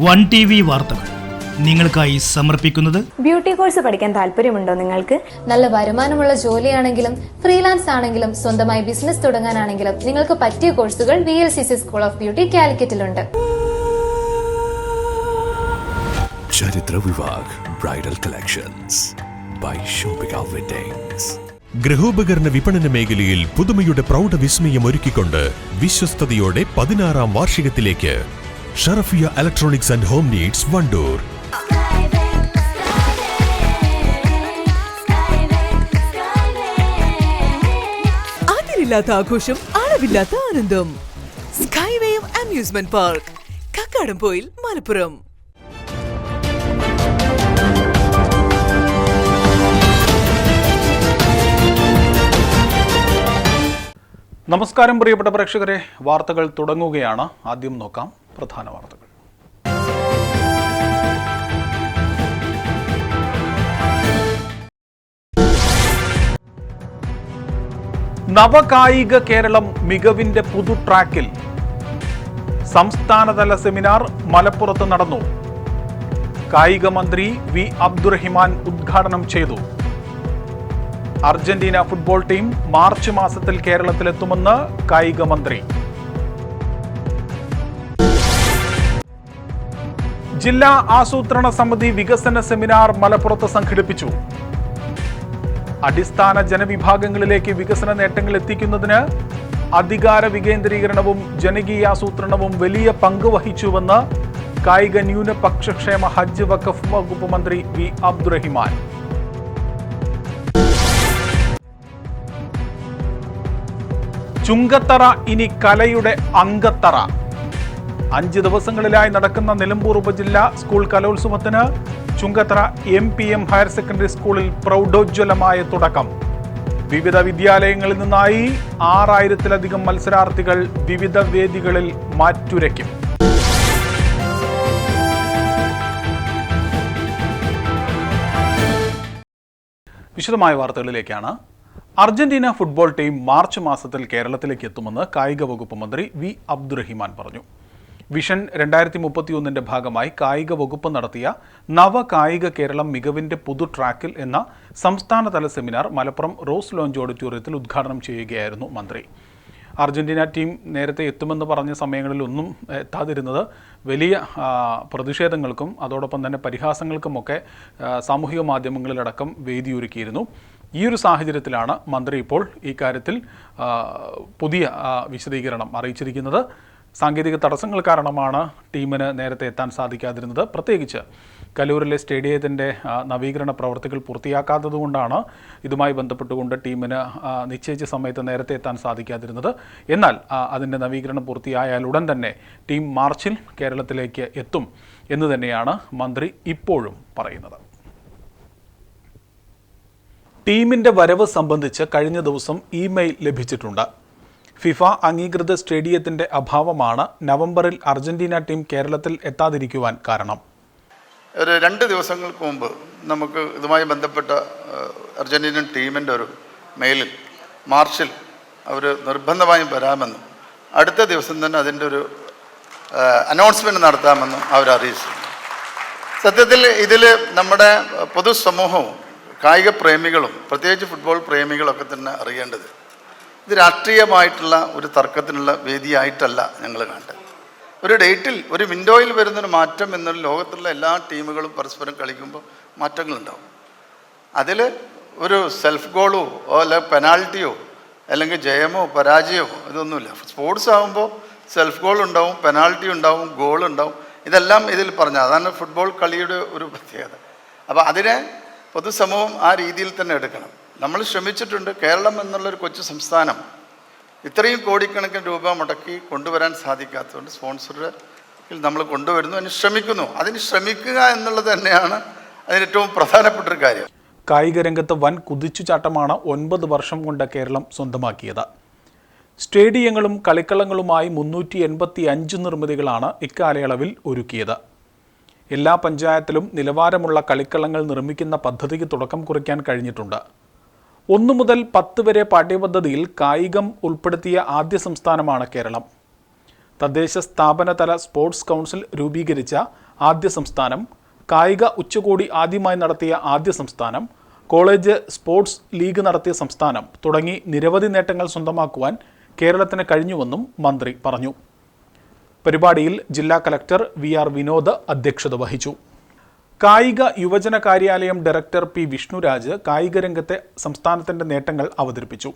One TV വാർത്തകൾ നിങ്ങൾക്കായി സമർപ്പിക്കുന്നത്. ബ്യൂട്ടി കോഴ്സ് പഠിക്കാൻ താല്പര്യമുണ്ടോ നിങ്ങൾക്ക്? നല്ല വരുമാനമുള്ള ജോലിയാണെങ്കിലും ഫ്രീലാൻസ് ആണെങ്കിലും സ്വന്തമായി ബിസിനസ് തുടങ്ങാനാണെങ്കിലും നിങ്ങൾക്ക് പറ്റിയ കോഴ്സുകൾ VLCC സ്കൂൾ ഓഫ് ബ്യൂട്ടി കാലിക്കറ്റിലുണ്ട്. ചരിത്ര Vivah bridal collections by shopping weddings. ഗൃഹോപകരണ വിപണന മേഖലയിൽ പുതുമയുടെ പ്രൗഢ വിസ്മയം ഒരുക്കിക്കൊണ്ട് വിശ്വസ്തയോടെ 16ാം വാർഷികത്തിലേക്ക് Sharafiya electronics and home needs Wandoor. അതിരില്ലാത്ത ആഘോഷം, അളവില്ലാത്ത ആനന്ദം. Skywave amusement park, Kakkadampoyil, Malappuram. നമസ്കാരം പ്രിയപ്പെട്ട പ്രേക്ഷകരെ, വാർത്തകൾ തുടങ്ങുകയാണ്. ആദ്യം നോക്കാം പ്രധാന വാർത്തകൾ. നവകായിക കേരളം മികവിന്റെ പുതു ട്രാക്കിൽ. സംസ്ഥാനതല സെമിനാർ മലപ്പുറത്ത് നടന്നു. കായിക മന്ത്രി വി അബ്ദുറഹിമാൻ ഉദ്ഘാടനം ചെയ്തു. അർജന്റീന ഫുട്ബോൾ ടീം മാർച്ച് മാസത്തിൽ കേരളത്തിലെത്തുമെന്ന് കായിക മന്ത്രി. ജില്ലാ ആസൂത്രണ സമിതി വികസന സെമിനാർ മലപ്പുറത്ത് സംഘടിപ്പിച്ചു. അടിസ്ഥാന ജനവിഭാഗങ്ങളിലേക്ക് വികസന നേട്ടങ്ങൾ എത്തിക്കുന്നതിന് അധികാര വികേന്ദ്രീകരണവും ജനകീയാസൂത്രണവും വലിയ പങ്ക് വഹിച്ചുവെന്ന് കായിക ന്യൂനപക്ഷക്ഷേമ ഹജ്ജ് വഖഫ് വകുപ്പ് മന്ത്രി വി അബ്ദുറഹിമാൻ. ചുങ്കത്തറ ഇനി കലയുടെ അങ്കത്തറ. 5 ദിവസങ്ങളിലായി നടക്കുന്ന നിലമ്പൂർ ഉപജില്ലാ സ്കൂൾ കലോത്സവത്തിന് ചുങ്കത്തറ MPM ഹയർ സെക്കൻഡറി സ്കൂളിൽ പ്രൗഢോജ്വലമായ തുടക്കം. വിവിധ വിദ്യാലയങ്ങളിൽ നിന്നായി 6000-ലധികം മത്സരാർത്ഥികൾ വിവിധ വേദികളിൽ മാറ്റുരയ്ക്കും. വിശദമായ വാർത്തകളിലേക്കാണ്. അർജന്റീന ഫുട്ബോൾ ടീം മാർച്ച് മാസത്തിൽ കേരളത്തിലേക്ക് എത്തുമെന്ന് കായിക വകുപ്പ് മന്ത്രി വി അബ്ദുറഹിമാൻ പറഞ്ഞു. വിഷൻ 2031 ഭാഗമായി കായിക വകുപ്പ് നടത്തിയ നവകായിക കേരളം മികവിന്റെ പുതു ട്രാക്കിൽ എന്ന സംസ്ഥാനതല സെമിനാർ മലപ്പുറം റോസ് ലോഞ്ച് ഓഡിറ്റോറിയത്തിൽ ഉദ്ഘാടനം ചെയ്യുകയായിരുന്നു മന്ത്രി. അർജന്റീന ടീം നേരത്തെ എത്തുമെന്ന് പറഞ്ഞ സമയങ്ങളിലൊന്നും എത്താതിരുന്നത് വലിയ പ്രതിഷേധങ്ങൾക്കും അതോടൊപ്പം തന്നെ പരിഹാസങ്ങൾക്കുമൊക്കെ സാമൂഹിക മാധ്യമങ്ങളിലടക്കം വേദിയൊരുക്കിയിരുന്നു. ഈ ഒരു സാഹചര്യത്തിലാണ് മന്ത്രി ഇപ്പോൾ ഈ കാര്യത്തിൽ പുതിയ വിശദീകരണം അറിയിച്ചിരിക്കുന്നത്. സാങ്കേതിക തടസ്സങ്ങൾ കാരണമാണ് ടീമിന് നേരത്തെ എത്താൻ സാധിക്കാതിരുന്നത്. പ്രത്യേകിച്ച് കലൂരിലെ സ്റ്റേഡിയത്തിൻ്റെ നവീകരണ പ്രവർത്തികൾ പൂർത്തിയാക്കാത്തതുകൊണ്ടാണ് ഇതുമായി ബന്ധപ്പെട്ടുകൊണ്ട് ടീമിന് നിശ്ചയിച്ച സമയത്ത് നേരത്തെ എത്താൻ സാധിക്കാതിരുന്നത്. എന്നാൽ അതിൻ്റെ നവീകരണം പൂർത്തിയായാൽ ഉടൻ തന്നെ ടീം മാർച്ചിൽ കേരളത്തിലേക്ക് എത്തും എന്ന് തന്നെയാണ് മന്ത്രി ഇപ്പോഴും പറയുന്നത്. ടീമിൻ്റെ വരവ് സംബന്ധിച്ച് കഴിഞ്ഞ ദിവസം ഇമെയിൽ ലഭിച്ചിട്ടുണ്ട്. ഫിഫ അംഗീകൃത സ്റ്റേഡിയത്തിൻ്റെ അഭാവമാണ് നവംബറിൽ അർജന്റീന ടീം കേരളത്തിൽ എത്താതിരിക്കുവാൻ കാരണം. ഒരു 2 ദിവസങ്ങൾക്ക് മുമ്പ് നമുക്ക് ഇതുമായി ബന്ധപ്പെട്ട അർജന്റീനൻ ടീമിൻ്റെ ഒരു മെയിലിൽ മാർച്ചിൽ അവർ നിർബന്ധമായും വരാമെന്നും അടുത്ത ദിവസം തന്നെ അതിൻ്റെ ഒരു അനൗൺസ്മെൻറ്റ് നടത്താമെന്നും അവർ അറിയിച്ചു. സത്യത്തിൽ ഇതിൽ നമ്മുടെ പൊതുസമൂഹവും കായിക പ്രേമികളും പ്രത്യേകിച്ച് ഫുട്ബോൾ പ്രേമികളൊക്കെ തന്നെ അറിയേണ്ടത്, ഇത് രാഷ്ട്രീയമായിട്ടുള്ള ഒരു തർക്കത്തിനുള്ള വേദിയായിട്ടല്ല ഞങ്ങൾ കണ്ടത്. ഒരു ഡേറ്റിൽ ഒരു വിൻഡോയിൽ വരുന്നൊരു മാറ്റം എന്നൊരു ലോകത്തുള്ള എല്ലാ ടീമുകളും പരസ്പരം കളിക്കുമ്പോൾ മാറ്റങ്ങളുണ്ടാവും. അതിൽ ഒരു സെൽഫ് ഗോളോ അല്ല പെനാൽറ്റിയോ അല്ലെങ്കിൽ ജയമോ പരാജയമോ ഇതൊന്നുമില്ല. സ്പോർട്സ് ആകുമ്പോൾ സെൽഫ് ഗോൾ ഉണ്ടാവും, പെനാൽറ്റി ഉണ്ടാവും, ഗോൾ ഉണ്ടാവും. ഇതെല്ലാം ഇതിൽ പറഞ്ഞ അതാണ് ഫുട്ബോൾ കളിയുടെ ഒരു പ്രത്യേകത. അപ്പോൾ അതിനെ പൊതുസമൂഹം ആ രീതിയിൽ തന്നെ എടുക്കണം. നമ്മൾ ശ്രമിച്ചിട്ടുണ്ട്. കേരളം എന്നുള്ളൊരു കൊച്ചു സംസ്ഥാനം ഇത്രയും കോടിക്കണക്കിന് രൂപ മുടക്കി കൊണ്ടുവരാൻ സാധിക്കാത്തതുകൊണ്ട് സ്പോൺസറിൽ നമ്മൾ കൊണ്ടുവരുന്നു, അതിന് ശ്രമിക്കുന്നു. അതിന് ശ്രമിക്കുക എന്നുള്ളത് തന്നെയാണ് അതിന് ഏറ്റവും പ്രധാനപ്പെട്ടൊരു കാര്യം. കായിക രംഗത്ത് വൻ കുതിച്ചുചാട്ടമാണ് 9 വർഷം കൊണ്ട് കേരളം സ്വന്തമാക്കിയത്. സ്റ്റേഡിയങ്ങളും കളിക്കളങ്ങളുമായി 385 നിർമ്മിതികളാണ് ഇക്കാലയളവിൽ ഒരുക്കിയത്. എല്ലാ പഞ്ചായത്തിലും നിലവാരമുള്ള കളിക്കളങ്ങൾ നിർമ്മിക്കുന്ന പദ്ധതിക്ക് തുടക്കം കുറിക്കാൻ കഴിഞ്ഞിട്ടുണ്ട്. 1 മുതൽ 10 വരെ പാഠ്യപദ്ധതിയിൽ കായികം ഉൾപ്പെടുത്തിയ ആദ്യ സംസ്ഥാനമാണ് കേരളം. തദ്ദേശ സ്ഥാപനതല സ്പോർട്സ് കൗൺസിൽ രൂപീകരിച്ച ആദ്യ സംസ്ഥാനം, കായിക ഉച്ചകോടി ആദ്യമായി നടത്തിയ ആദ്യ സംസ്ഥാനം, കോളേജ് സ്പോർട്സ് ലീഗ് നടത്തിയ സംസ്ഥാനം തുടങ്ങി നിരവധി നേട്ടങ്ങൾ സ്വന്തമാക്കുവാൻ കേരളത്തിന് കഴിഞ്ഞുവെന്നും മന്ത്രി പറഞ്ഞു. പരിപാടിയിൽ ജില്ലാ കലക്ടർ വി.ആർ. വിനോദ് അധ്യക്ഷത വഹിച്ചു. കായിക യുവജന കാര്യാലയം ഡയറക്ടർ പി. വിഷ്ണുരാജ് കായിക രംഗത്തെ സംസ്ഥാനത്തിന്റെ നേട്ടങ്ങൾ അവതരിപ്പിച്ചു.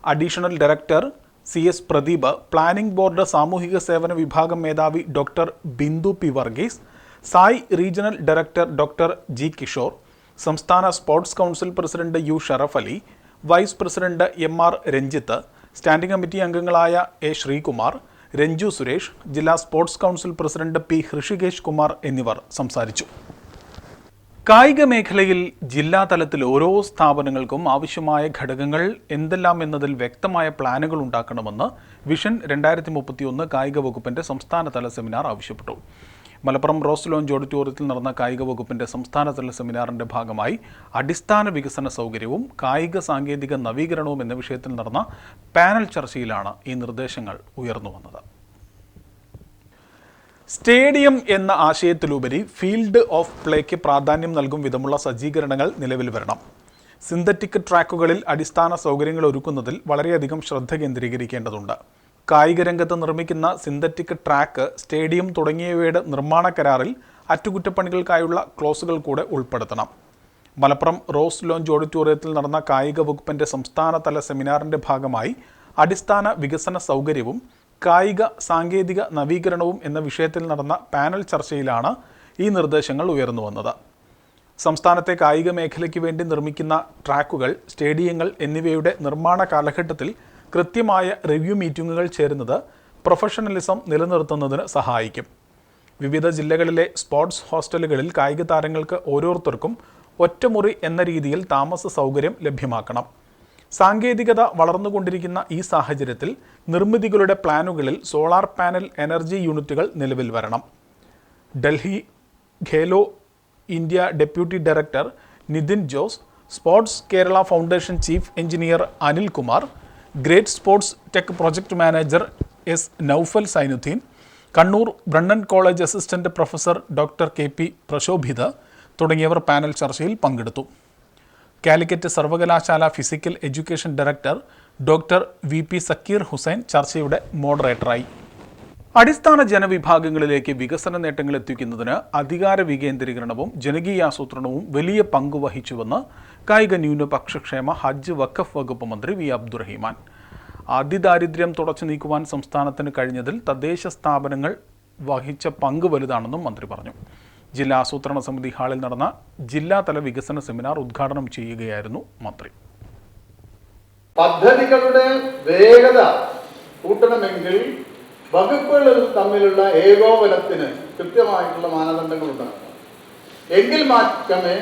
Additional director C S. Pradeep, planning board സാമൂഹിക സേവന വിഭാഗം മേധാവി doctor Bindu P. Varghese, SAI regional director doctor G. Kishore, സംസ്ഥാന sports council president U. Sharaf Ali, vice president M R. Ranjith, standing committee അംഗങ്ങളായ എ. ശ്രീകുമാർ, രഞ്ജു സുരേഷ്, ജില്ലാ sports council president P. Hrishikesh Kumar എന്നിവർ സംസാരിച്ചു. കായിക മേഖലയിൽ ജില്ലാ തലത്തിൽ ഓരോ സ്ഥാപനങ്ങൾക്കും ആവശ്യമായ ഘടകങ്ങൾ എന്തെല്ലാം എന്നതിൽ വ്യക്തമായ പ്ലാനുകൾ ഉണ്ടാക്കണമെന്ന് വിഷൻ 2031 കായിക വകുപ്പിന്റെ സംസ്ഥാനതല സെമിനാർ ആവശ്യപ്പെട്ടു. മലപ്പുറം റോസ് ലോഞ്ച് ഓഡിറ്റോറിയത്തിൽ നടന്ന കായിക വകുപ്പിന്റെ സംസ്ഥാനതല സെമിനാറിന്റെ ഭാഗമായി അടിസ്ഥാന വികസന സൗകര്യവും കായിക സാങ്കേതിക നവീകരണവും എന്ന വിഷയത്തിൽ നടന്ന പാനൽ ചർച്ചയിലാണ് ഈ നിർദ്ദേശങ്ങൾ ഉയർന്നു വന്നത്. സ്റ്റേഡിയം എന്ന ആശയത്തിലുപരി ഫീൽഡ് ഓഫ് പ്ലേക്ക് പ്രാധാന്യം നൽകും വിധമുള്ള സജ്ജീകരണങ്ങൾ നിലവിൽ വരണം. സിന്തറ്റിക് ട്രാക്കുകളിൽ അടിസ്ഥാന സൗകര്യങ്ങൾ ഒരുക്കുന്നതിൽ വളരെയധികം ശ്രദ്ധ കേന്ദ്രീകരിക്കേണ്ടതുണ്ട്. കായിക രംഗത്ത് നിർമ്മിക്കുന്ന സിന്തറ്റിക് ട്രാക്ക്, സ്റ്റേഡിയം തുടങ്ങിയവയുടെ നിർമ്മാണ കരാറിൽ അറ്റകുറ്റപ്പണികൾക്കായുള്ള ക്ലോസുകൾ കൂടെ ഉൾപ്പെടുത്തണം. മലപ്പുറം റോസ് ലോഞ്ച് ഓഡിറ്റോറിയത്തിൽ നടന്ന കായിക വകുപ്പിന്റെ സംസ്ഥാനതല സെമിനാറിന്റെ ഭാഗമായി അടിസ്ഥാന വികസന സൗകര്യവും കായിക സാങ്കേതിക നവീകരണവും എന്ന വിഷയത്തിൽ നടന്ന പാനൽ ചർച്ചയിലാണ് ഈ നിർദ്ദേശങ്ങൾ ഉയർന്നു വന്നത്. സംസ്ഥാനത്തെ കായിക മേഖലയ്ക്ക് വേണ്ടി നിർമ്മിക്കുന്ന ട്രാക്കുകൾ, സ്റ്റേഡിയങ്ങൾ എന്നിവയുടെ നിർമ്മാണ കാലഘട്ടത്തിൽ കൃത്യമായ റിവ്യൂ മീറ്റിംഗുകൾ ചേരുന്നത് പ്രൊഫഷണലിസം നിലനിർത്തുന്നതിന് സഹായിക്കും. വിവിധ ജില്ലകളിലെ സ്പോർട്സ് ഹോസ്റ്റലുകളിൽ കായിക താരങ്ങൾക്ക് ഓരോരുത്തർക്കും ഒറ്റമുറി എന്ന രീതിയിൽ താമസ സൗകര്യം ലഭ്യമാക്കണം. സാങ്കേതികത വളർന്നുകൊണ്ടിരിക്കുന്ന ഈ സാഹചര്യത്തിൽ നിർമ്മിതികളുടെ പ്ലാനുകളിൽ സോളാർ പാനൽ എനർജി യൂണിറ്റുകൾ നിലവിൽ വരണം. Delhi Khelo India deputy director Nitin Jose, sports Kerala foundation chief engineer Anil Kumar, great sports tech project manager S. Noufal Sainuddin, Kannur Brennan college assistant professor doctor K P. Prashobhitha തുടങ്ങിയവർ പാനൽ ചർച്ചയിൽ പങ്കെടുത്തു. കാലിക്കറ്റ് സർവകലാശാല physical education director doctor V P. Zakir Hussain ചർച്ചയുടെ മോഡറേറ്ററായി. അടിസ്ഥാന ജനവിഭാഗങ്ങളിലേക്ക് വികസന നേട്ടങ്ങൾ എത്തിക്കുന്നതിന് അധികാര വികേന്ദ്രീകരണവും ജനകീയാസൂത്രണവും വലിയ പങ്ക് വഹിച്ചുവെന്ന് കായിക ന്യൂനപക്ഷക്ഷേമ ഹജ്ജ് വഖഫ് വകുപ്പ് മന്ത്രി വി. അബ്ദുറഹിമാൻ. അതിദാരിദ്ര്യം തുടച്ചു നീക്കുവാൻ സംസ്ഥാനത്തിന് കഴിഞ്ഞതിൽ തദ്ദേശ സ്ഥാപനങ്ങൾ വഹിച്ച പങ്ക് വലുതാണെന്നും മന്ത്രി പറഞ്ഞു. ജില്ലാ ആസൂത്രണ സമിതി ഹാളിൽ നടന്ന ജില്ലാതല വികസന സെമിനാർ ഉദ്ഘാടനം ചെയ്യുകയായിരുന്നു മന്ത്രി. പദ്ധതികളുടെ വേഗത കൂട്ടണമെങ്കിൽ വകുപ്പുകളിൽ തമ്മിലുള്ള ഏകോപനത്തിന് കൃത്യമായിട്ടുള്ള മാനദണ്ഡങ്ങൾ ഉണ്ടാക്കണം. എങ്കിൽ മാത്രമേ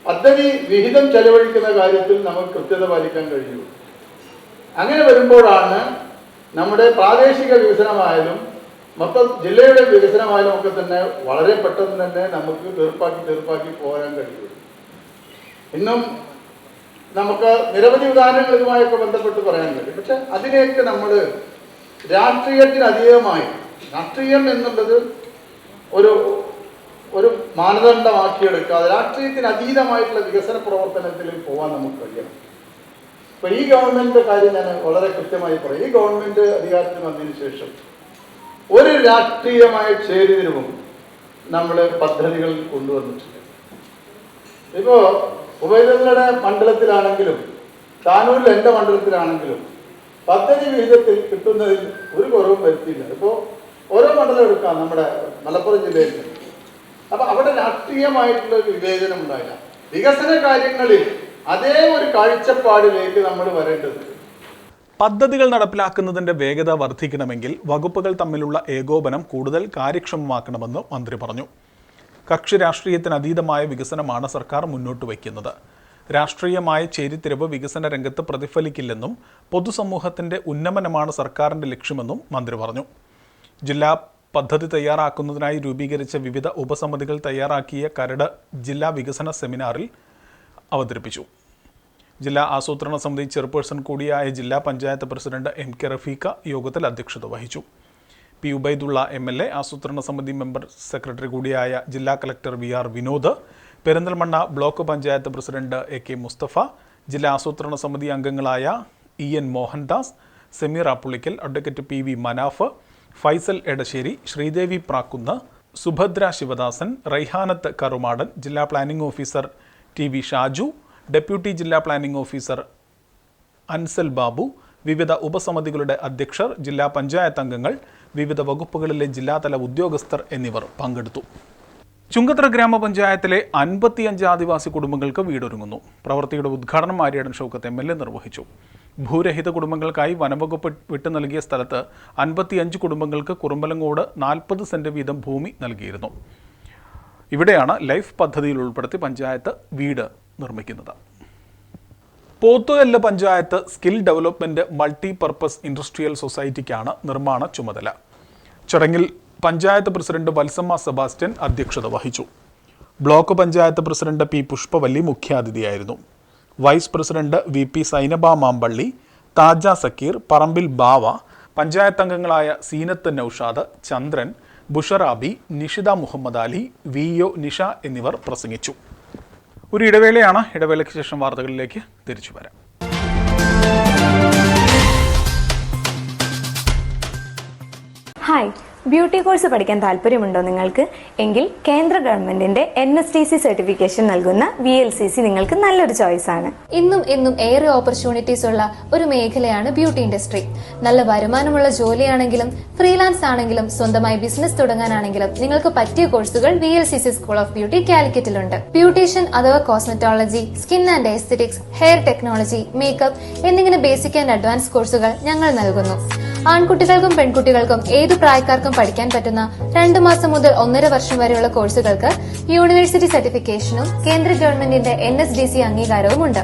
പദ്ധതി വിഹിതം ചെലവഴിക്കുന്ന കാര്യത്തിൽ നമുക്ക് കൃത്യത പാലിക്കാൻ കഴിയുള്ളൂ. അങ്ങനെ വരുമ്പോഴാണ് നമ്മുടെ പ്രാദേശിക വികസനമായാലും മൊത്തം ജില്ലയുടെ വികസനമായാലും ഒക്കെ തന്നെ വളരെ പെട്ടെന്ന് തന്നെ നമുക്ക് തീർപ്പാക്കി പോരാൻ കഴിയുള്ളൂ. ഇന്നും നമുക്ക് നിരവധി ഉദാഹരണങ്ങൾ ഇതുമായൊക്കെ ബന്ധപ്പെട്ട് പറയാൻ കഴിയും. പക്ഷെ അതിനെയൊക്കെ നമ്മൾ രാഷ്ട്രീയത്തിനതീതമായി, രാഷ്ട്രീയം എന്നുള്ളത് ഒരു മാനദണ്ഡമാക്കിയെടുക്കാതെ രാഷ്ട്രീയത്തിന് അതീതമായിട്ടുള്ള വികസന പ്രവർത്തനത്തിൽ പോകാൻ നമുക്ക് കഴിയണം. ഇപ്പൊ ഈ ഗവൺമെന്റിന്റെ കാര്യം ഞാൻ വളരെ കൃത്യമായി പറയും. ഈ ഗവൺമെന്റ് അധികാരത്തിൽ വന്നതിന് ശേഷം ഒരു രാഷ്ട്രീയമായ ചേരിതിരിവും നമ്മൾ പദ്ധതികൾ കൊണ്ടുവന്നിട്ടില്ല. ഇപ്പോ ഉബൈദുള്ളയുടെ മണ്ഡലത്തിലാണെങ്കിലും താനൂരിൽ എൻ്റെ മണ്ഡലത്തിലാണെങ്കിലും പദ്ധതി വിഹിതത്തിൽ കിട്ടുന്നതിൽ ഒരു കുറവും വരുത്തിയില്ല. ഇപ്പോൾ ഓരോ മണ്ഡലം എടുക്കാം നമ്മുടെ മലപ്പുറം ജില്ലയിൽ. അപ്പൊ അവിടെ രാഷ്ട്രീയമായിട്ടുള്ള ഒരു വിവേചനം ഉണ്ടായില്ല. വികസന കാര്യങ്ങളിൽ അതേ ഒരു കാഴ്ചപ്പാടിലേക്ക് നമ്മൾ വരേണ്ടതുണ്ട്. പദ്ധതികൾ നടപ്പിലാക്കുന്നതിന്റെ വേഗത വർദ്ധിക്കണമെങ്കിൽ വകുപ്പുകൾ തമ്മിലുള്ള ഏകോപനം കൂടുതൽ കാര്യക്ഷമമാക്കണമെന്ന് മന്ത്രി പറഞ്ഞു. കക്ഷി രാഷ്ട്രീയത്തിന് അതീതമായ വികസനമാണ് സർക്കാർ മുന്നോട്ട് വയ്ക്കുന്നത്. രാഷ്ട്രീയമായ ചേരിതിരിവ് വികസന രംഗത്ത് പ്രതിഫലിക്കില്ലെന്നും പൊതുസമൂഹത്തിന്റെ ഉന്നമനമാണ് സർക്കാരിന്റെ ലക്ഷ്യമെന്നും മന്ത്രി പറഞ്ഞു. ജില്ലാ പദ്ധതി തയ്യാറാക്കുന്നതിനായി രൂപീകരിച്ച വിവിധ ഉപസമിതികൾ തയ്യാറാക്കിയ കരട് ജില്ലാ വികസന സെമിനാറിൽ അവതരിപ്പിച്ചു. ജില്ലാ ആസൂത്രണ സമിതി ചെയർപേഴ്സൺ കൂടിയായ ജില്ലാ പഞ്ചായത്ത് പ്രസിഡന്റ് എം.കെ. റഫീഖ യോഗത്തിൽ അധ്യക്ഷത വഹിച്ചു. പി ഉബൈദുള്ള MLA, ആസൂത്രണ സമിതി മെമ്പർ സെക്രട്ടറി കൂടിയായ ജില്ലാ collector VR Vinod, Perinthalmanna block panchayat president AK Mustafa, ജില്ലാ ആസൂത്രണ സമിതി അംഗങ്ങളായ EN Mohandas, Semeer Appulikkal, advocate PV Manaf, Faisal Edassery, Sreedevi Prakkunnu, Subhadra Sivadasan, Raihanath Karumadan, ജില്ലാ planning officer TV Shaju, deputy ജില്ലാ പ്ലാനിംഗ് ഓഫീസർ അൻസൽ ബാബു, വിവിധ ഉപസമിതികളുടെ അധ്യക്ഷർ, ജില്ലാ പഞ്ചായത്ത് അംഗങ്ങൾ, വിവിധ വകുപ്പുകളിലെ ജില്ലാതല ഉദ്യോഗസ്ഥർ എന്നിവർ പങ്കെടുത്തു. ചുങ്കത്തറ ഗ്രാമപഞ്ചായത്തിലെ 55 ആദിവാസി കുടുംബങ്ങൾക്ക് വീടൊരുങ്ങുന്നു. പ്രവൃത്തിയുടെ ഉദ്ഘാടനം ആര്യാടൻ ഷൗക്കത്ത് MLA നിർവഹിച്ചു. ഭൂരഹിത കുടുംബങ്ങൾക്കായി വനംവകുപ്പ് വിട്ടു നൽകിയ സ്ഥലത്ത് 55 കുടുംബങ്ങൾക്ക് കുറുമ്പലങ്ങോട് 40 സെന്റ് വീതം ഭൂമി നൽകിയിരുന്നു. ഇവിടെയാണ് ലൈഫ് പദ്ധതിയിൽ ഉൾപ്പെടുത്തി പഞ്ചായത്ത് വീട് നിർമ്മിക്കുന്നത്. Pothukal panchayat skill development multi purpose industrial സൊസൈറ്റിക്കാണ് നിർമ്മാണ ചുമതല. ചടങ്ങിൽ പഞ്ചായത്ത് പ്രസിഡന്റ് വത്സമ്മ സെബാസ്റ്റ്യൻ അധ്യക്ഷത വഹിച്ചു. Block panchayat president P Pushpavalli മുഖ്യാതിഥിയായിരുന്നു. Vice president VP Sainaba Mampally, Thaja Sakeer, Parambil Bava, panchayat അംഗങ്ങളായ സീനത്ത് നൌഷാദ്, ചന്ദ്രൻ, ബുഷറാബി, നിഷിത മുഹമ്മദ് അലി, VO നിഷ എന്നിവർ പ്രസംഗിച്ചു. ഒരു ഇടവേളയാണ്. ഇടവേളയ്ക്ക് ശേഷം വാർത്തകളിലേക്ക് തിരിച്ചു വരാം. ഹായ്, ബ്യൂട്ടി കോഴ്സ് പഠിക്കാൻ താല്പര്യമുണ്ടോ നിങ്ങൾക്ക്? എങ്കിൽ കേന്ദ്ര ഗവൺമെന്റിന്റെ NSTC സർട്ടിഫിക്കേഷൻ നൽകുന്ന VLCC നിങ്ങൾക്ക് നല്ലൊരു ചോയ്സ് ആണ്. ഇന്നും എന്നും ഏറെ ഓപ്പർച്യൂണിറ്റീസ് ഉള്ള ഒരു മേഖലയാണ് ബ്യൂട്ടി ഇൻഡസ്ട്രി. നല്ല വരുമാനമുള്ള ജോലിയാണെങ്കിലും ഫ്രീലാൻസ് ആണെങ്കിലും സ്വന്തമായി ബിസിനസ് തുടങ്ങാനാണെങ്കിലും നിങ്ങൾക്ക് പറ്റിയ കോഴ്സുകൾ VLCC സ്കൂൾ ഓഫ് ബ്യൂട്ടി കാലിക്കറ്റിലുണ്ട്. ബ്യൂട്ടീഷ്യൻ അഥവാ cosmetology, skin and aesthetics, hair technology, makeup എന്നിങ്ങനെ ബേസിക് ആൻഡ് അഡ്വാൻസ് കോഴ്സുകൾ ഞങ്ങൾ നൽകുന്നു. ആൺകുട്ടികൾക്കും പെൺകുട്ടികൾക്കും ഏതു പ്രായക്കാർക്കും പഠിക്കാൻ പറ്റുന്ന 2 മാസം മുതൽ 1.5 വർഷം വരെയുള്ള കോഴ്സുകൾക്ക് യൂണിവേഴ്സിറ്റി സർട്ടിഫിക്കേഷനും കേന്ദ്ര ഗവൺമെന്റിന്റെ NSDC അംഗീകാരവും ഉണ്ട്.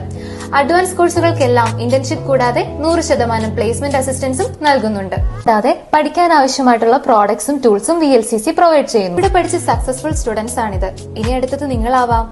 അഡ്വാൻസ് കോഴ്സുകൾക്കെല്ലാം ഇന്റേൺഷിപ്പ് കൂടാതെ 100% പ്ലേസ്മെന്റ് അസിസ്റ്റൻസും നൽകുന്നുണ്ട്. കൂടാതെ പഠിക്കാൻ ആവശ്യമായിട്ടുള്ള പ്രോഡക്ട്സും ടൂൾസും VLCC പ്രൊവൈഡ് ചെയ്യുന്നു. ഇവിടെ പഠിച്ച സക്സസ്ഫുൾ സ്റ്റുഡൻസ് ആണിത്. ഇനി അടുത്തത് നിങ്ങളാവാം.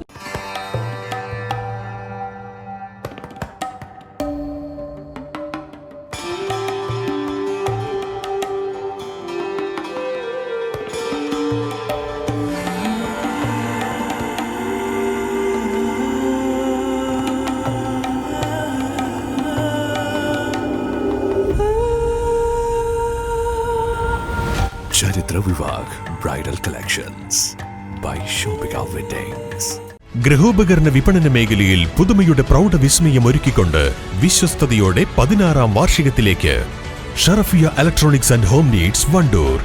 ചരിത്ര വിവാഹ് ബ്രൈഡൽ കളക്ഷൻസ് ബൈ ഷോപ്പിക വെഡിങ്സ്. ഗൃഹോപകരണ വിപണന മേഖലയിൽ പുതുമയുടെ പ്രൗഢവിസ്മയം ഒരുക്കിക്കൊണ്ട് വിശ്വസ്തയോടെ 16ാം വാർഷികത്തിലേക്ക് Sharafiya electronics and home needs Wandoor.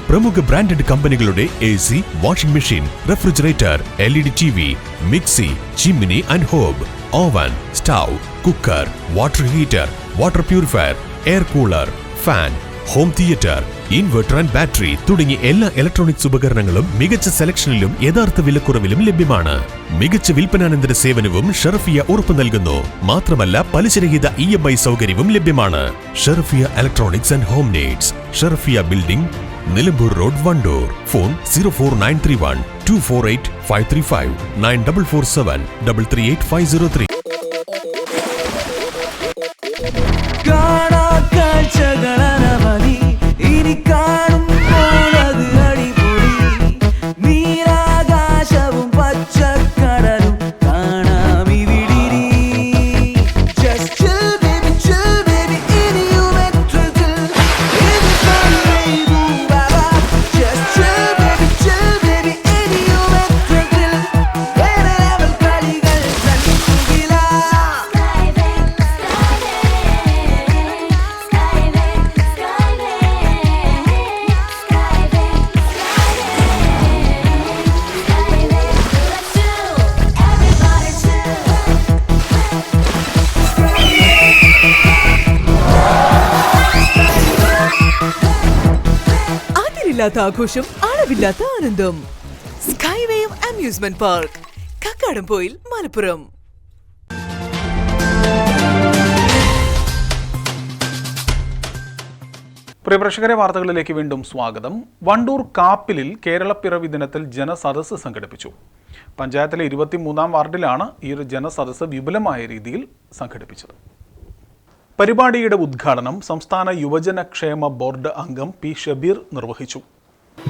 പ്രമുഖ ബ്രാൻഡഡ് കമ്പനികളുടെ AC, washing machine, refrigerator, LED TV, mixie, chimney and hob, oven, stove, cooker, water heater, water purifier, air cooler, fan, home theatre, inverter and battery തുടങ്ങി എല്ലാ ഇലക്ട്രോണിക്സ് ഉപകരണങ്ങളും മികച്ച സെലക്ഷനിലും യഥാർത്ഥ വിലക്കുറവിലും ലഭ്യമാണ്. മികച്ച വിൽപ്പനാനന്തര സേവനവും ഷറഫിയ ഉറപ്പു നൽകുന്നു. മാത്രമല്ല പലിശരഹിത EMI സൗകര്യവും ലഭ്യമാണ്. Sharafiya electronics and home needs, Sharafiya building, Nilambur road, Wandoor. Phone 04931 248 535 9447 338 503. അതിരില്ലാത്ത ആഘോഷം, അളവില്ലാത്ത ആനന്ദം. Skywave amusement park, Kakkadampoyil, Malappuram. പ്രിയ പ്രേക്ഷകരെ, വാർത്തകളിലേക്ക് വീണ്ടും സ്വാഗതം. വണ്ടൂർ കാപ്പിലിൽ കേരളപ്പിറവി ദിനത്തിൽ ജനസദസ്സ് സംഘടിപ്പിച്ചു. പഞ്ചായത്തിലെ 23ാം വാർഡിലാണ് ഈ ഒരു ജനസദസ്സ് വിപുലമായ രീതിയിൽ സംഘടിപ്പിച്ചത്. പരിപാടിയുടെ ഉദ്ഘാടനം സംസ്ഥാന യുവജനക്ഷേമ ബോർഡ് അംഗം പി ഷബീർ നിർവഹിച്ചു.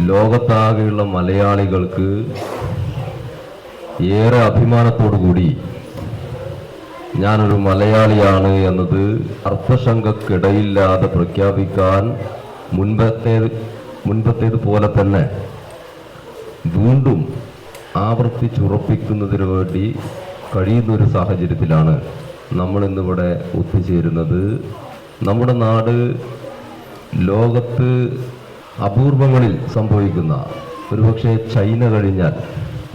ലോകത്താകെയുള്ള മലയാളികൾക്ക് ഏറെ അഭിമാനത്തോടുകൂടി ഞാനൊരു മലയാളിയാണ് എന്നത് അർത്ഥശങ്കക്കിടയില്ലാതെ പ്രഖ്യാപിക്കാൻ മുൻപത്തേതുപോലെ തന്നെ വീണ്ടും ആവർത്തിച്ചുറപ്പിക്കുന്നതിന് വേണ്ടി കഴിയുന്നൊരു സാഹചര്യത്തിലാണ് നമ്മൾ ഇന്നിവിടെ ഒത്തുചേരുന്നത്. നമ്മുടെ നാട് ലോകത്ത് അപൂർവങ്ങളിൽ സംഭവിക്കുന്ന, ഒരുപക്ഷെ ചൈന കഴിഞ്ഞാൽ,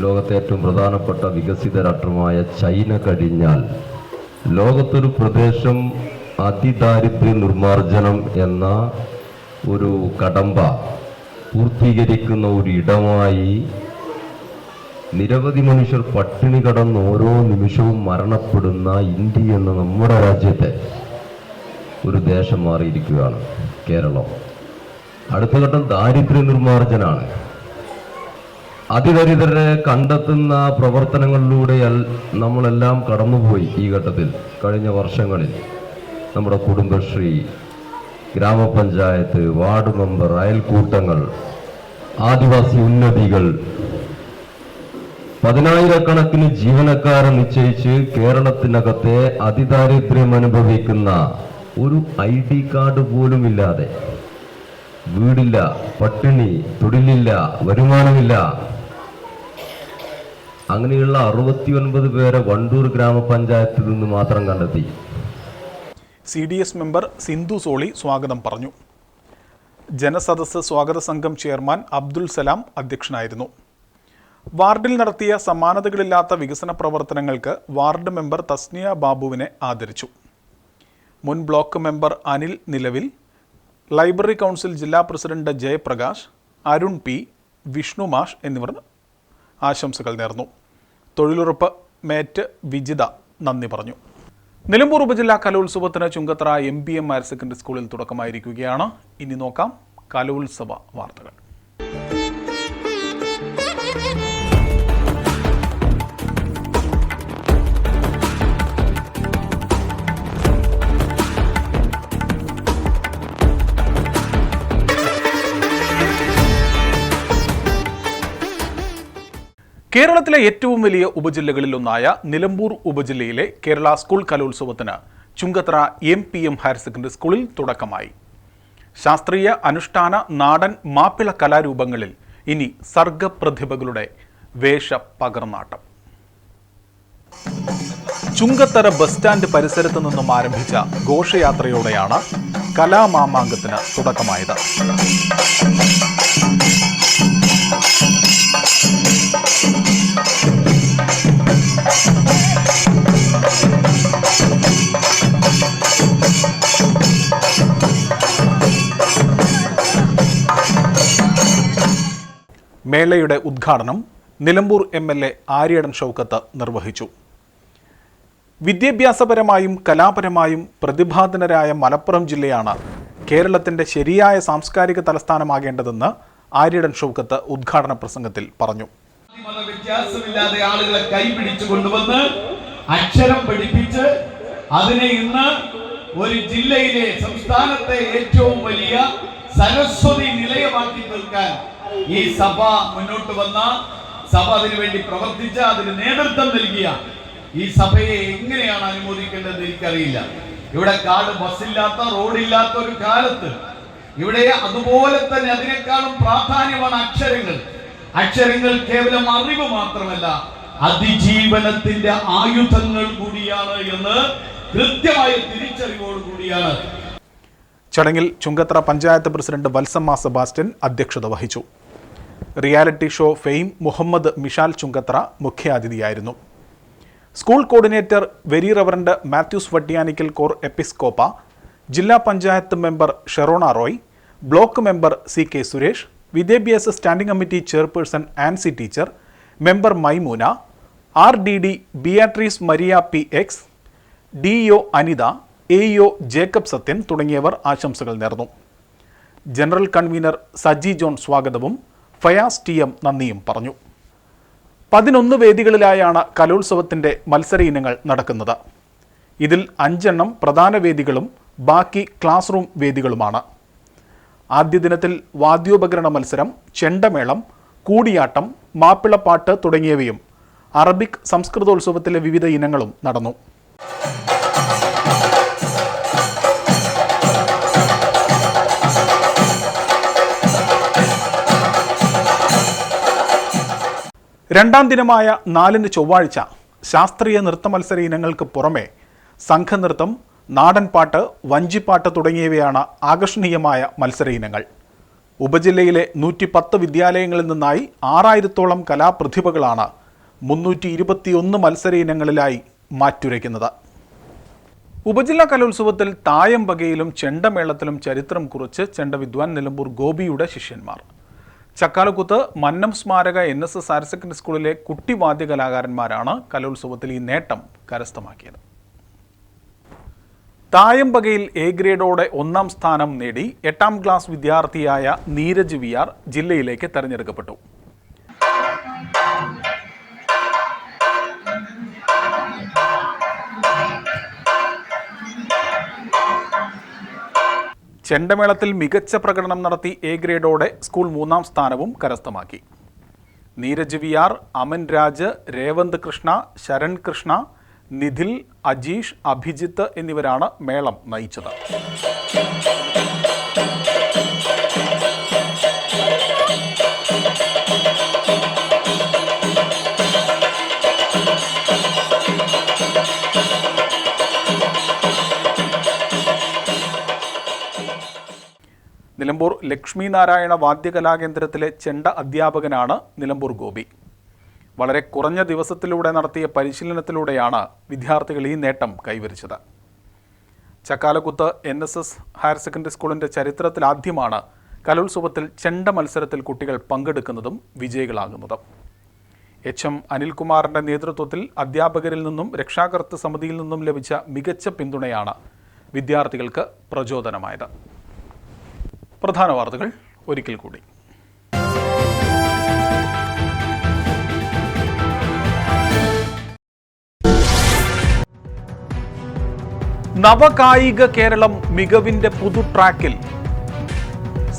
ലോകത്തെ ഏറ്റവും പ്രധാനപ്പെട്ട വികസിത രാഷ്ട്രമായ ചൈന കഴിഞ്ഞാൽ ലോകത്തൊരു പ്രദേശം അതിദാരിദ്ര്യ നിർമ്മാർജ്ജനം എന്ന ഒരു കടമ്പ പൂർത്തീകരിക്കുന്ന ഒരിടമായി നിരവധി മനുഷ്യർ പട്ടിണി കടന്ന് ഓരോ നിമിഷവും മരണപ്പെടുന്ന ഇന്ത്യ എന്ന നമ്മുടെ രാജ്യത്തെ ഒരു ദേശം മാറിയിരിക്കുകയാണ് കേരളം. അടുത്ത ഘട്ടം ദാരിദ്ര്യ നിർമ്മാർജ്ജനാണ്. അതിദരിദ്രരെ കണ്ടെത്തുന്ന പ്രവർത്തനങ്ങളിലൂടെ നമ്മളെല്ലാം കടന്നുപോയി. ഈ ഘട്ടത്തിൽ കഴിഞ്ഞ വർഷങ്ങളിൽ നമ്മുടെ കുടുംബശ്രീ, ഗ്രാമപഞ്ചായത്ത്, വാർഡ് മെമ്പർ, അയൽക്കൂട്ടങ്ങൾ, ആദിവാസി ഉന്നതികൾ, 10,000-കണക്കിന് ജീവനക്കാരെ നിശ്ചയിച്ച് കേരളത്തിനകത്തെ അതിദാരിദ്ര്യം അനുഭവിക്കുന്ന ഒരു ID കാർഡ് പോലും ഇല്ലാതെ, വീടില്ല, പട്ടിണി, തൊഴിലില്ല, വരുമാനമില്ല, അങ്ങനെയുള്ള 69 പേരെ വണ്ടൂർ ഗ്രാമപഞ്ചായത്തിൽ നിന്ന് മാത്രം കണ്ടെത്തി. CDS മെമ്പർ സിന്ധു സോളി സ്വാഗതം പറഞ്ഞു. ജനസദസ്സ് സ്വാഗത സംഘം ചെയർമാൻ അബ്ദുൽ സലാം അധ്യക്ഷനായിരുന്നു. വാർഡിൽ നടത്തിയ സമാനതകളില്ലാത്ത വികസന പ്രവർത്തനങ്ങൾക്ക് വാർഡ് മെമ്പർ തസ്നിയ ബാബുവിനെ ആദരിച്ചു. മുൻ ബ്ലോക്ക് മെമ്പർ അനിൽ നിലവിൽ, ലൈബ്രറി കൗൺസിൽ ജില്ലാ പ്രസിഡന്റ് ജയപ്രകാശ്, അരുൺ P, വിഷ്ണു മാഷ് എന്നിവർ ആശംസകൾ നേർന്നു. തൊഴിലുറപ്പ് മേറ്റ് വിജിത നന്ദി പറഞ്ഞു. നിലമ്പൂർ ഉപജില്ലാ കലോത്സവത്തിന് ചുങ്കത്തറ MBM ഹയർ സെക്കൻഡറി സ്കൂളിൽ തുടക്കമായിരിക്കുകയാണ്. ഇനി നോക്കാം കലോത്സവ വാർത്തകൾ. കേരളത്തിലെ ഏറ്റവും വലിയ ഉപജില്ലകളിലൊന്നായ നിലമ്പൂർ ഉപജില്ലയിലെ കേരള സ്കൂൾ കലോത്സവത്തിന് ചുങ്കത്തറ MPM ഹയർ സെക്കൻഡറി സ്കൂളിൽ തുടക്കമായി. ശാസ്ത്രീയ, അനുഷ്ഠാന, നാടൻ, മാപ്പിള കലാരൂപങ്ങളിൽ ഇനി സർഗപ്രതിഭകളുടെ വേഷപകർന്നാട്ടം. ചുങ്കത്തറ ബസ് സ്റ്റാൻഡ് പരിസരത്ത് നിന്നും ആരംഭിച്ച ഘോഷയാത്രയോടെയാണ് കലാമാമാങ്കത്തിന് തുടക്കമായത്. മേളയുടെ ഉദ്ഘാടനം നിലമ്പൂർ MLA ആര്യടൻ ഷൗക്കത്ത് നിർവഹിച്ചു. വിദ്യാഭ്യാസപരമായും കലാപരമായും പ്രതിഭാധനരായ മലപ്പുറം ജില്ലയാണ് കേരളത്തിൻ്റെ ശരിയായ സാംസ്കാരിക തലസ്ഥാനമാകേണ്ടതെന്ന് ആര്യടൻ ഷൗക്കത്ത് ഉദ്ഘാടന പ്രസംഗത്തിൽ പറഞ്ഞു. വ്യത്യാസമില്ലാതെ ആളുകളെ കൈപിടിച്ചു കൊണ്ടുവന്ന് അക്ഷരം പഠിപ്പിച്ച് അതിനെ ഇന്ന് ഒരു ജില്ലയിലെ, സംസ്ഥാനത്തെ ഏറ്റവും വലിയ സരസ്വതി നിലയമാക്കി തീർക്കാൻ ഈ സഭ മുന്നോട്ട് വന്ന, സഭ അതിനുവേണ്ടി പ്രവർത്തിച്ച, അതിന് നേതൃത്വം നൽകിയ ഈ സഭയെ എങ്ങനെയാണ് അനുമോദിക്കേണ്ടത് എനിക്കറിയില്ല. ഇവിടെ കാട്, ബസ്സില്ലാത്ത, റോഡില്ലാത്ത ഒരു കാലത്ത് ഇവിടെ അതുപോലെ തന്നെ അതിനേക്കാളും പ്രാധാന്യമാണ് അക്ഷരങ്ങൾ. അക്ഷരങ്ങൾ കേവലം അറിവ് മാത്രമല്ല, അതിജീവനത്തിന്റെ ആയുധങ്ങൾ കൂടിയാണ് എന്ന് കൃത്യമായ തിരിച്ചറിവോടുകൂടിയാണ്. ചടങ്ങിൽ ചുങ്കത്തറ പഞ്ചായത്ത് പ്രസിഡന്റ് വത്സമ്മ സെബാസ്റ്റ്യൻ അധ്യക്ഷത വഹിച്ചു. Reality show fame Muhammad Mishal Chungathara മുഖ്യാതിഥിയായിരുന്നു. School coordinator very reverend Mathews Vattiyanickal cor episcopa, ജില്ലാ panchayat member Sherona Roy, block member CK Suresh, വിദ്യാഭ്യാസ standing committee chairperson Ansy teacher, member Maimoona, RDD Beatrice Maria PX, DO Anitha, AEO Jacob Sathyan തുടങ്ങിയവർ ആശംസകൾ നേർന്നു. ജനറൽ കൺവീനർ സജി ജോൺ സ്വാഗതവും Fayaz TM നന്ദിയും പറഞ്ഞു. 11 വേദികളിലായാണ് കലോത്സവത്തിൻ്റെ മത്സര ഇനങ്ങൾ നടക്കുന്നത്. ഇതിൽ 5 പ്രധാന വേദികളും ബാക്കി ക്ലാസ് റൂം വേദികളുമാണ്. ആദ്യ ദിനത്തിൽ വാദ്യോപകരണ മത്സരം, ചെണ്ടമേളം, കൂടിയാട്ടം, മാപ്പിളപ്പാട്ട് തുടങ്ങിയവയും അറബിക് സംസ്കൃതോത്സവത്തിലെ വിവിധ ഇനങ്ങളും നടന്നു. രണ്ടാം ദിനമായ 4-ന് ചൊവ്വാഴ്ച ശാസ്ത്രീയ നൃത്ത മത്സര ഇനങ്ങൾക്ക് പുറമെ സംഘനൃത്തം, നാടൻപാട്ട്, വഞ്ചിപ്പാട്ട് തുടങ്ങിയവയാണ് ആകർഷണീയമായ മത്സര ഇനങ്ങൾ. ഉപജില്ലയിലെ 110 വിദ്യാലയങ്ങളിൽ നിന്നായി 6000-ഓളം കലാപ്രതിഭകളാണ് 321 മത്സര ഇനങ്ങളിലായി മാറ്റുരയ്ക്കുന്നത്. ഉപജില്ലാ കലോത്സവത്തിൽ തായമ്പകയിലും ചെണ്ടമേളത്തിലും ചരിത്രം കുറിച്ച് ചെണ്ടവിദ്വാൻ നിലമ്പൂർ ഗോപിയുടെ ശിഷ്യന്മാർ. ചക്കാലക്കുത്ത് മന്നം സ്മാരക NSS ഹയർ സെക്കൻഡറി സ്കൂളിലെ കുട്ടിവാദ്യ കലാകാരന്മാരാണ് കലോത്സവത്തിൽ ഈ നേട്ടം കരസ്ഥമാക്കിയത്. തായമ്പകയിൽ എ ഗ്രേഡോടെ 1ാം സ്ഥാനം നേടി 8ാം ക്ലാസ് വിദ്യാർത്ഥിയായ നീരജ് VR ജില്ലയിലേക്ക് തെരഞ്ഞെടുക്കപ്പെട്ടു. ചെണ്ടമേളത്തിൽ മികച്ച പ്രകടനം നടത്തി എ ഗ്രേഡോടെ സ്കൂൾ 3ാം സ്ഥാനവും കരസ്ഥമാക്കി. നീരജ് VR, അമൻ രാജ്, രേവന്ത് കൃഷ്ണ, ശരൺ കൃഷ്ണ, നിധിൽ, അജീഷ്, അഭിജിത്ത് എന്നിവരാണ് മേളം നയിച്ചത്. നിലമ്പൂർ ലക്ഷ്മി നാരായണ വാദ്യകലാകേന്ദ്രത്തിലെ ചെണ്ട അധ്യാപകനാണ് നിലമ്പൂർ ഗോപി. വളരെ കുറഞ്ഞ ദിവസത്തിലൂടെ നടത്തിയ പരിശീലനത്തിലൂടെയാണ് വിദ്യാർത്ഥികൾ ഈ നേട്ടം കൈവരിച്ചത്. ചക്കാലക്കുത്ത് NSS ഹയർ സെക്കൻഡറി സ്കൂളിൻ്റെ ചരിത്രത്തിലാദ്യമാണ് കലോത്സവത്തിൽ ചെണ്ട മത്സരത്തിൽ കുട്ടികൾ പങ്കെടുക്കുന്നതും വിജയികളാകുന്നതും. HM അനിൽകുമാറിൻ്റെ നേതൃത്വത്തിൽ അധ്യാപകരിൽ നിന്നും രക്ഷാകർതൃ സമിതിയിൽ നിന്നും ലഭിച്ച മികച്ച പിന്തുണയാണ് വിദ്യാർത്ഥികൾക്ക് പ്രചോദനമായത്. പ്രധാന വാർത്തകൾ ഒരിക്കൽ കൂടി. നവകായിക കേരളം മികവിന്റെ പുതു ട്രാക്കിൽ.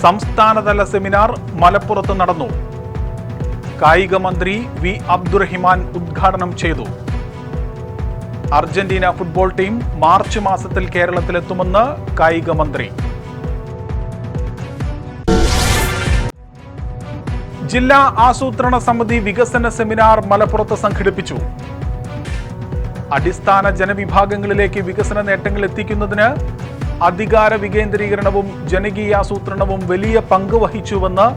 സംസ്ഥാനതല സെമിനാർ മലപ്പുറത്ത് നടന്നു. കായിക മന്ത്രി V അബ്ദുറഹിമാൻ ഉദ്ഘാടനം ചെയ്തു. അർജന്റീന ഫുട്ബോൾ ടീം മാർച്ച് മാസത്തിൽ കേരളത്തിലെത്തുമെന്ന് കായിക മന്ത്രി. ജില്ലാ ആസൂത്രണ സമിതി വികസന സെമിനാർ മലപ്പുറത്ത് സംഘടിപ്പിച്ചു. അടിസ്ഥാന ജനവിഭാഗങ്ങളിലേക്ക് വികസന നേട്ടങ്ങൾ എത്തിക്കുന്നതിന് അധികാര വികേന്ദ്രീകരണവും ജനകീയാസൂത്രണവും വലിയ പങ്ക് വഹിച്ചുവെന്ന്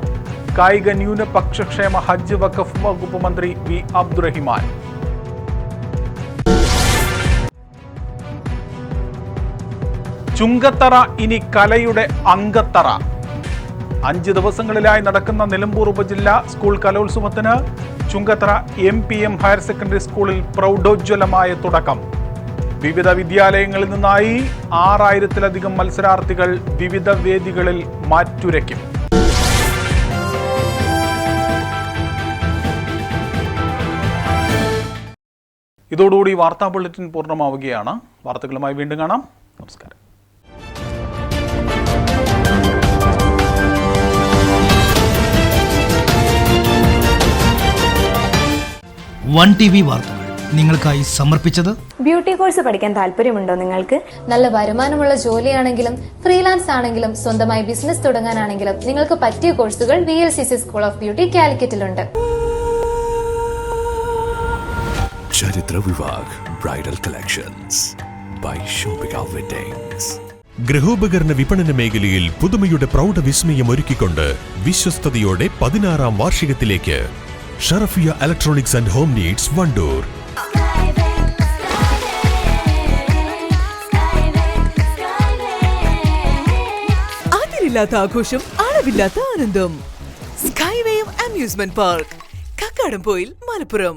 കായിക ന്യൂനപക്ഷക്ഷേമ ഹജ്ജ് വഖഫ് വകുപ്പ് മന്ത്രി V അബ്ദുറഹിമാൻ. ചുങ്കത്തറ ഇനി കലയുടെ അങ്കത്തറ. 5 ദിവസങ്ങളിലായി നടക്കുന്ന നിലമ്പൂർ ഉപജില്ലാ സ്കൂൾ കലോത്സവത്തിന് ചുങ്കത്തറ MPM ഹയർ സെക്കൻഡറി സ്കൂളിൽ പ്രൗഢോജ്വലമായ തുടക്കം. വിവിധ വിദ്യാലയങ്ങളിൽ നിന്നായി 6000-ലധികം മത്സരാർത്ഥികൾ വിവിധ വേദികളിൽ മാറ്റുരയ്ക്കും. ഇതോടുകൂടി വാർത്താ ബുള്ളറ്റിൻ പൂർണ്ണമാവുകയാണ്. വാർത്തകളുമായി വീണ്ടും കാണാം. നമസ്കാരം. വൺ TV വാർത്തകൾ നിങ്ങൾക്കായി സമർപ്പിച്ചത്. ബ്യൂട്ടി കോഴ്സ് പഠിക്കാൻ താല്പര്യമുണ്ടോ നിങ്ങൾക്ക്? നല്ല വരുമാനമുള്ള ജോലിയാണെങ്കിലും ഫ്രീലാൻസ് ആണെങ്കിലും സ്വന്തമായി ബിസിനസ് തുടങ്ങാനാണെങ്കിലും നിങ്ങൾക്ക് പറ്റിയ കോഴ്സുകൾ VLCC സ്കൂൾ ഓഫ് ബ്യൂട്ടി കാലിക്കറ്റിലുണ്ട്. ചരിത്ര വിവാഹ് ബ്രൈഡൽ കളക്ഷൻസ് ബൈ ഷോപ്പിക വെഡിങ്സ്. ഗൃഹോപകരണ വിപണന മേഖലയിൽ പുതുമയുടെ പ്രൗഢ വിസ്മയം ഒരുക്കിക്കൊണ്ട് വിശ്വസ്തയോടെ 16ാം വാർഷികത്തിലേക്ക് Sharafiya electronics and home needs Wandoor. അതിരില്ലാത്ത ആഘോഷം, അളവില്ലാത്ത ആനന്ദം. Skywave amusement park, Kakkadampoyil, Malappuram.